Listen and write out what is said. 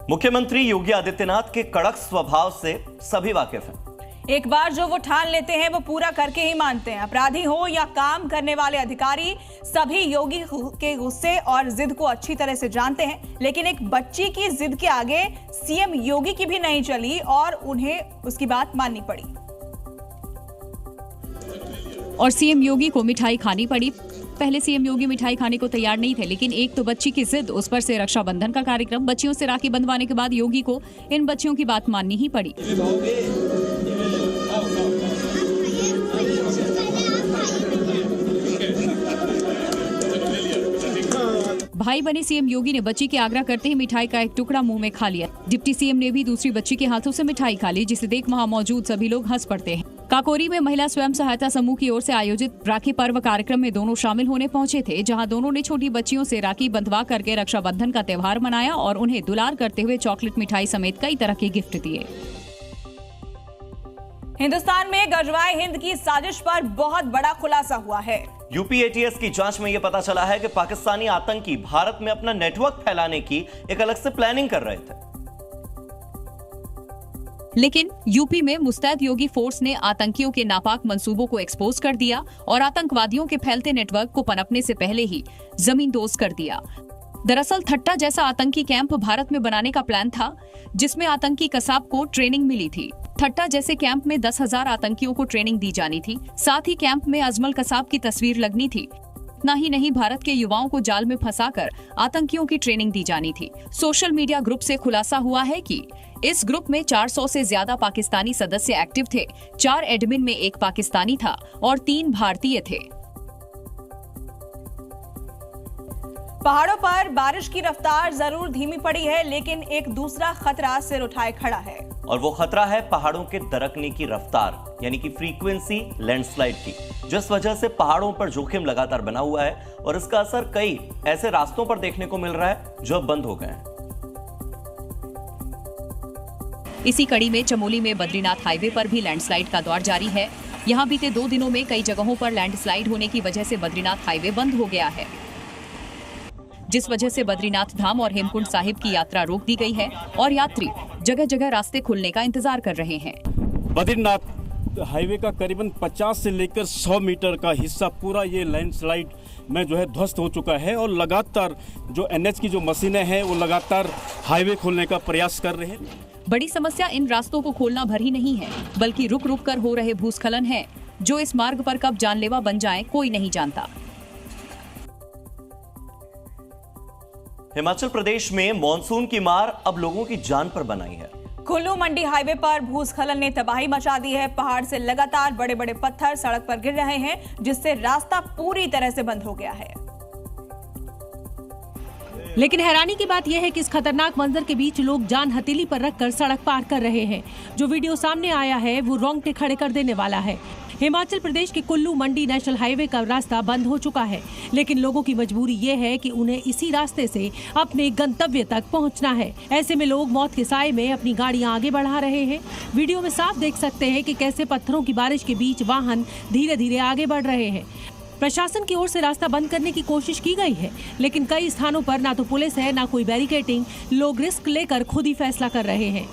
मुख्यमंत्री योगी आदित्यनाथ के कड़क स्वभाव से सभी वाकिफ हैं। एक बार जो वो ठान लेते हैं वो पूरा करके ही मानते हैं। अपराधी हो या काम करने वाले अधिकारी, सभी योगी के गुस्से और जिद को अच्छी तरह से जानते हैं। लेकिन एक बच्ची की जिद के आगे सीएम योगी की भी नहीं चली और उन्हें उसकी बात माननी पड़ी। और सीएम योगी को मिठाई खानी पड़ी। पहले सीएम योगी मिठाई खाने को तैयार नहीं थे, लेकिन एक तो बच्ची की जिद, उस पर से रक्षाबंधन का कार्यक्रम। बच्चियों से राखी बंधवाने के बाद योगी को इन बच्चियों की बात माननी ही पड़ी। भाई बने सीएम योगी ने बच्ची के आग्रह करते ही मिठाई का एक टुकड़ा मुंह में खा लिया। डिप्टी सीएम ने भी दूसरी बच्ची के हाथों से मिठाई खा ली, जिसे देख वहां मौजूद सभी लोग हंस पड़ते हैं। काकोरी में महिला स्वयं सहायता समूह की ओर से आयोजित राखी पर्व कार्यक्रम में दोनों शामिल होने पहुंचे थे, जहां दोनों ने छोटी बच्चियों से राखी बंधवा करके रक्षाबंधन का त्यौहार मनाया और उन्हें दुलार करते हुए चॉकलेट मिठाई समेत कई तरह के गिफ्ट दिए। हिंदुस्तान में गजवाए हिंद की साजिश पर बहुत बड़ा खुलासा हुआ है। यूपी एटीएस की जांच में यह पता चला है कि पाकिस्तानी आतंकी भारत में अपना नेटवर्क फैलाने की एक अलग से प्लानिंग कर रहे थे। लेकिन यूपी में मुस्तैद योगी फोर्स ने आतंकियों के नापाक मंसूबों को एक्सपोज कर दिया और आतंकवादियों के फैलते नेटवर्क को पनपने से पहले ही जमींदोज कर दिया। दरअसल ठट्टा जैसा आतंकी कैंप भारत में बनाने का प्लान था, जिसमें आतंकी कसाब को ट्रेनिंग मिली थी। ठट्टा जैसे कैंप में 10,000 आतंकियों को ट्रेनिंग दी जानी थी। साथ ही कैंप में अजमल कसाब की तस्वीर लगनी थी। इतना ही नहीं, भारत के युवाओं को जाल में फंसाकर आतंकियों की ट्रेनिंग दी जानी थी। सोशल मीडिया ग्रुप से खुलासा हुआ है कि इस ग्रुप में 400 से ज्यादा पाकिस्तानी सदस्य एक्टिव थे। 4 एडमिन में 1 पाकिस्तानी था और 3 भारतीय थे। पहाड़ों पर बारिश की रफ्तार जरूर धीमी पड़ी है, लेकिन एक दूसरा खतरा सिर उठाए खड़ा है। और वो खतरा है पहाड़ों के दरकने की रफ्तार, यानी कि फ्रीक्वेंसी लैंडस्लाइड की, जिस वजह से पहाड़ों पर जोखिम लगातार बना हुआ है और इसका असर कई ऐसे रास्तों पर देखने को मिल रहा है जो अब बंद हो गए हैं। इसी कड़ी में चमोली में बद्रीनाथ हाईवे पर भी लैंडस्लाइड का दौर जारी है। यहाँ बीते 2 दिनों में कई जगहों पर लैंडस्लाइड होने की वजह से बद्रीनाथ हाईवे बंद हो गया है, जिस वजह से बद्रीनाथ धाम और हेमकुंड साहिब की यात्रा रोक दी गई है और यात्री जगह जगह रास्ते खुलने का इंतजार कर रहे हैं। बद्रीनाथ हाईवे का करीबन 50 से लेकर 100 मीटर का हिस्सा पूरा ये लैंडस्लाइड में जो है ध्वस्त हो चुका है और लगातार जो एनएच की जो मशीनें हैं वो लगातार हाईवे खोलने का प्रयास कर रहे हैं। बड़ी समस्या इन रास्तों को खोलना भर ही नहीं है, बल्कि रुक रुक कर हो रहे भूस्खलन है, जो इस मार्ग पर कब जानलेवा बन जाए कोई नहीं जानता। हिमाचल प्रदेश में मॉनसून की मार अब लोगों की जान पर बनाई है। कुल्लू मंडी हाईवे पर भूस्खलन ने तबाही मचा दी है। पहाड़ से लगातार बड़े बड़े पत्थर सड़क पर गिर रहे हैं, जिससे रास्ता पूरी तरह से बंद हो गया है। लेकिन हैरानी की बात यह है कि इस खतरनाक मंजर के बीच लोग जान हथेली पर रखकर सड़क पार कर रहे हैं। जो वीडियो सामने आया है वो रोंगटे खड़े कर देने वाला है। हिमाचल प्रदेश के कुल्लू मंडी नेशनल हाईवे का रास्ता बंद हो चुका है, लेकिन लोगों की मजबूरी ये है कि उन्हें इसी रास्ते से अपने गंतव्य तक पहुंचना है। ऐसे में लोग मौत के साए में अपनी गाड़ियां आगे बढ़ा रहे हैं। वीडियो में साफ देख सकते हैं कि कैसे पत्थरों की बारिश के बीच वाहन धीरे धीरे आगे बढ़ रहे हैं। प्रशासन की ओर से रास्ता बंद करने की कोशिश की गई है, लेकिन कई स्थानों पर ना तो पुलिस है, ना कोई बैरिकेडिंग। लोग रिस्क लेकर खुद ही फैसला कर रहे हैं।